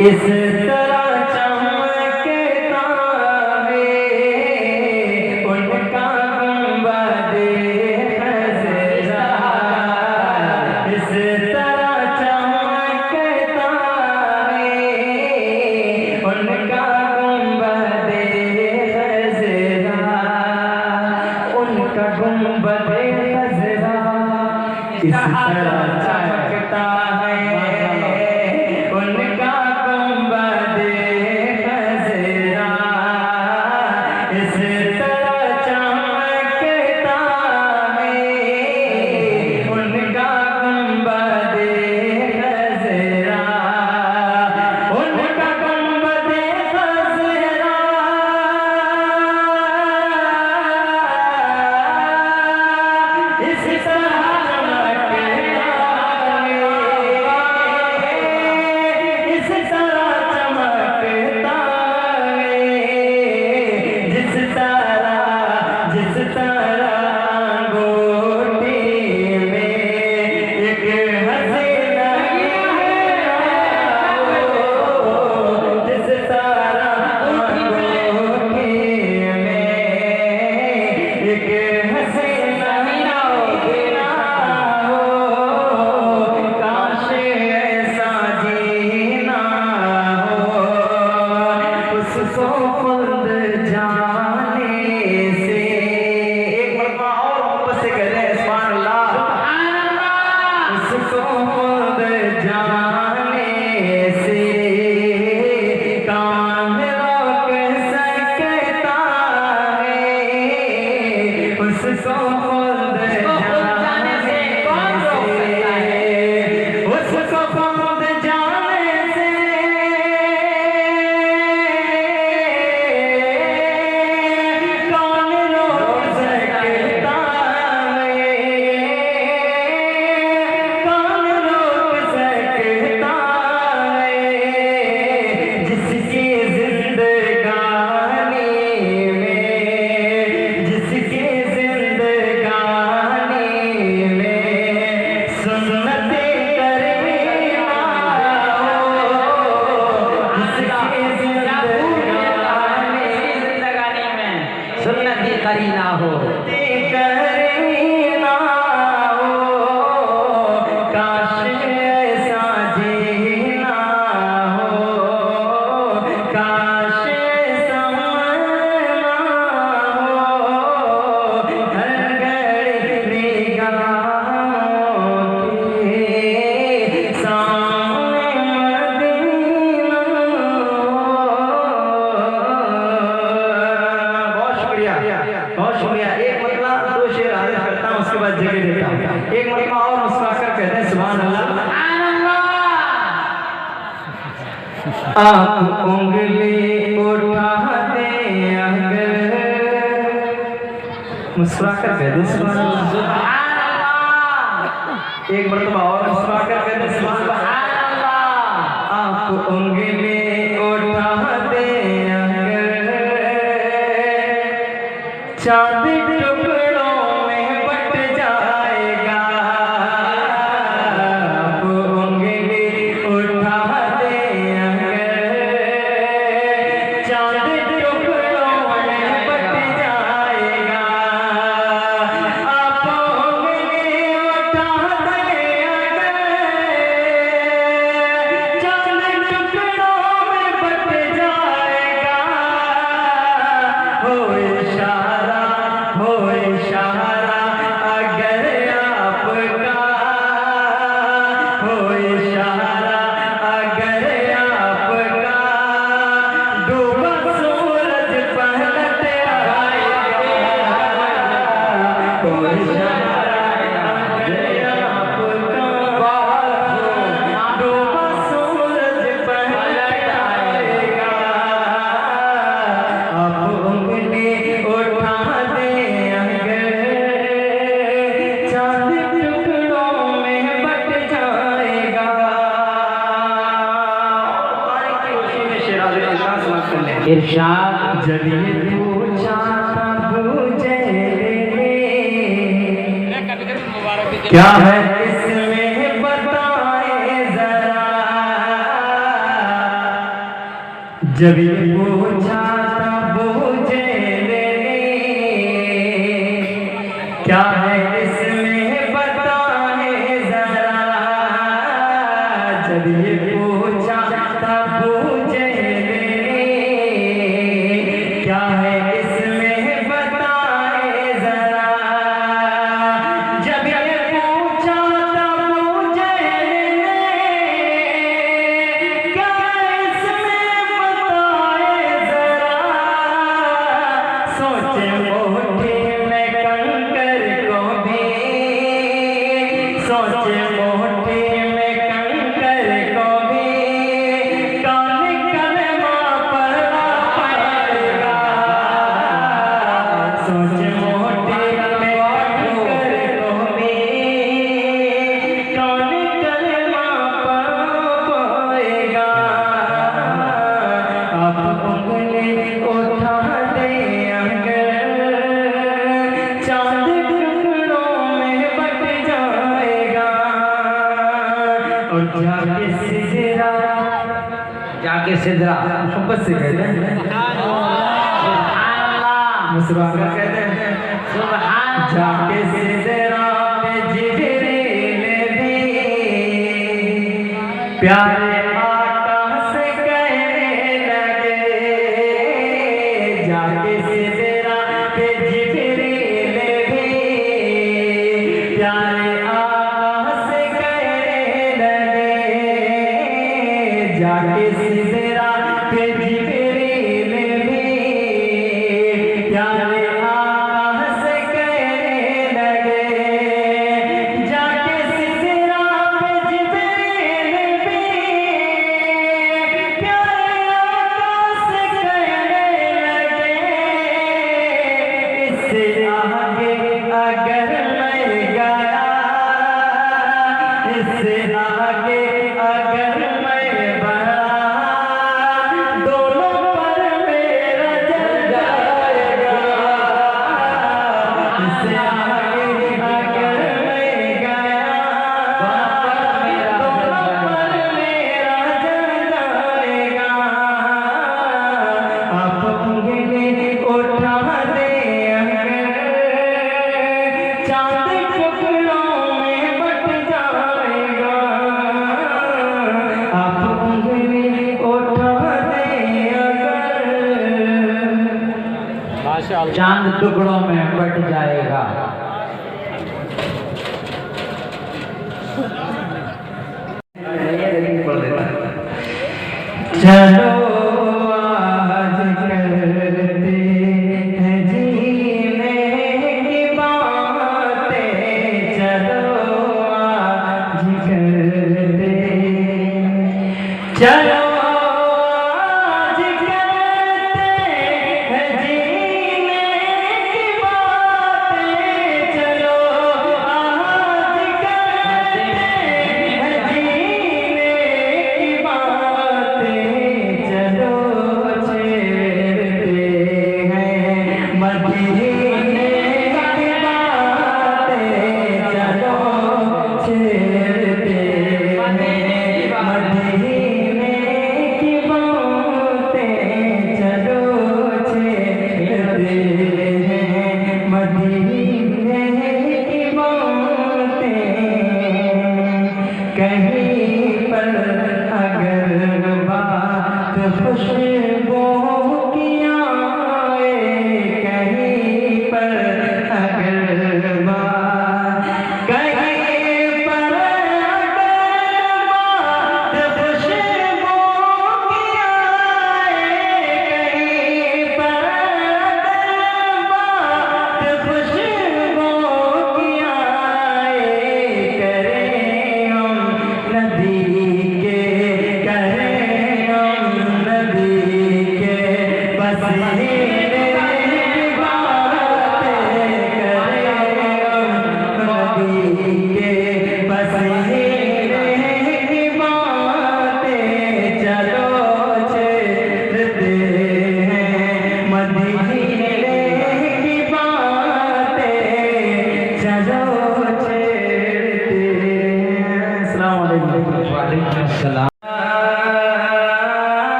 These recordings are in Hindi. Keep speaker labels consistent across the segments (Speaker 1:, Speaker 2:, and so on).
Speaker 1: इस तरह चमकता है उनका गुंबदे खज़रा। इस तरह चमकता है उनका गुंबदे खज़रा, उनका गुंबदे खज़रा इस तरह चमकता है उनका करीना हो करीना हो, काश ऐसा जीना हो, काश ऐसा मरना हो, हर घड़ी निगाहों के सामने मदीना हो। बहुत शुक्रिया। एक मतला दो शेर आगे करता हूँ, उसके बाद जगह देता हूँ। एक मतला और मुस्कुराकर कहते हैं सुभान अल्लाह। आप उंगली उठाते अगर, मुस्कुराकर कहते हैं सुभान अल्लाह। एक मरतबा और मुस्कुराकर कहते हैं सुभान अल्लाह। आप उंगली उठाते चांद टुकड़ों में बट जाएगा, आप उंगली उठा दे अगर, चांद टुकड़ों में बट जाएगा।
Speaker 2: इरशाद
Speaker 1: जब ये पूछा बूझे क्या है इसमें बताए जरा, जब ये पूछा बूझे क्या है इसमें बताए जरा, जब ये पूछा बूझे क्या है इसमें बताए जरा, जब ये पूछा बूझे क्या इसमें बताए जरा, सोचे मोटे में कंकर को भी, सोचे मोटे में कंकर को भी कान कलमा पढ़ना पड़ेगा, सोचे मोटे में कंकर को भी कान कलमा पढ़ना पड़ेगा, आप उंगली उठा दे अगर चांद टुकड़ों में बट जाएगा, और जाके सिदरा मोहब्बत से कहते हैं मुस्कुरा कर कहते हैं जाके सिदरा पे जिब्रील भी प्यारे आका से कहने लगे, जाके सिदरा पे जिब्रील भी प्यारे आका से कहने लगे, जाके सिदरा पे जिब्रील भी प्यारे आका से कहने लगे, जाके सिदरा पे जिब्रील भी प्यारे आका से कहने लगे, इससे आगे अगर मैं गया, इससे आगे अगर मैं बढ़ा, दोनों पर मेरा जल जाएगा, इससे आगे अगर मैं गया, दोनों पर मेरा जल जाएगा, आप उंगली उठा दे अगर चांद टुकड़ों में बट जाएगा, आप उंगली उठा दे अगर
Speaker 2: चांद टुकड़ों में बट जाएगा।
Speaker 1: चलो आज करते हैं जीने की बातें, चलो आज करते, चलो आज करते हैं जीने की बातें,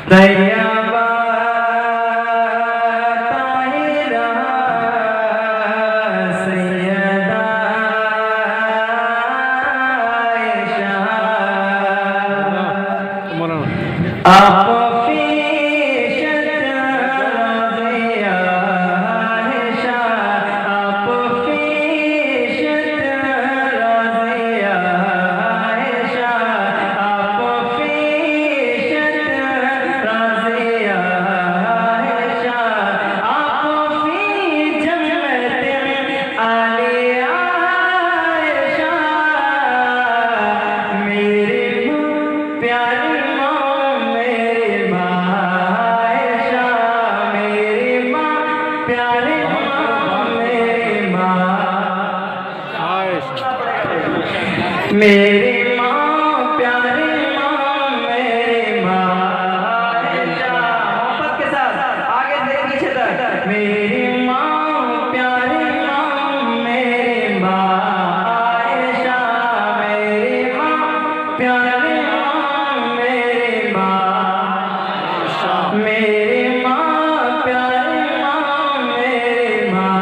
Speaker 1: तैयबा ताहिरा सैयदा आयशा आप फीशत रज़िया आयशा आप फीशत रज़िया आयशा आप फीशत रज़िया आयशा आप फी जन्नत आलिया आयशा मेरे प्यारे प्यारे मेरी माँ प्यारी माँ मेरी माँ आयशा मोहब्बत के साथ आगे से पीछे तक मेरी माँ प्यारी माँ मेरी माँ आयशा मेरी माँ प्यारी माँ मेरी माँ मेरी माँ प्यारी माँ मेरी माँ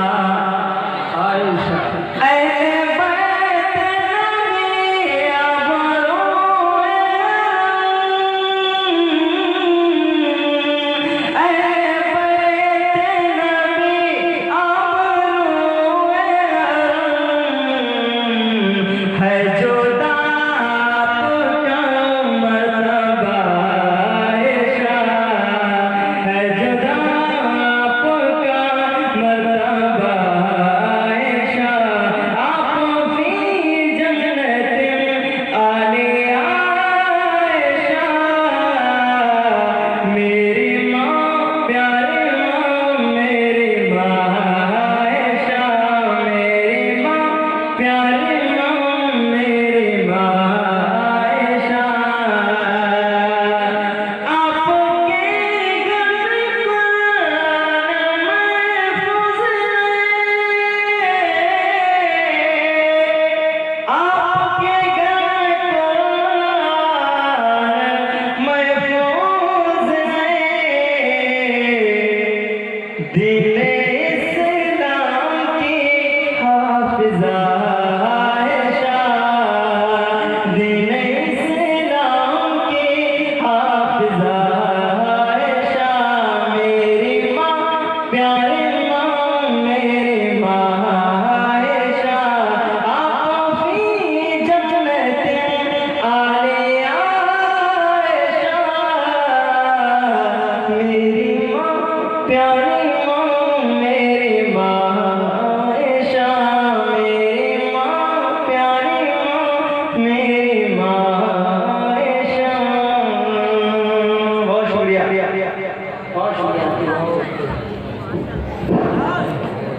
Speaker 1: आयशा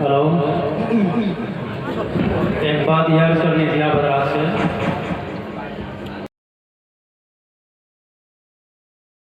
Speaker 3: हेलो एक बात याद करनी थी आप से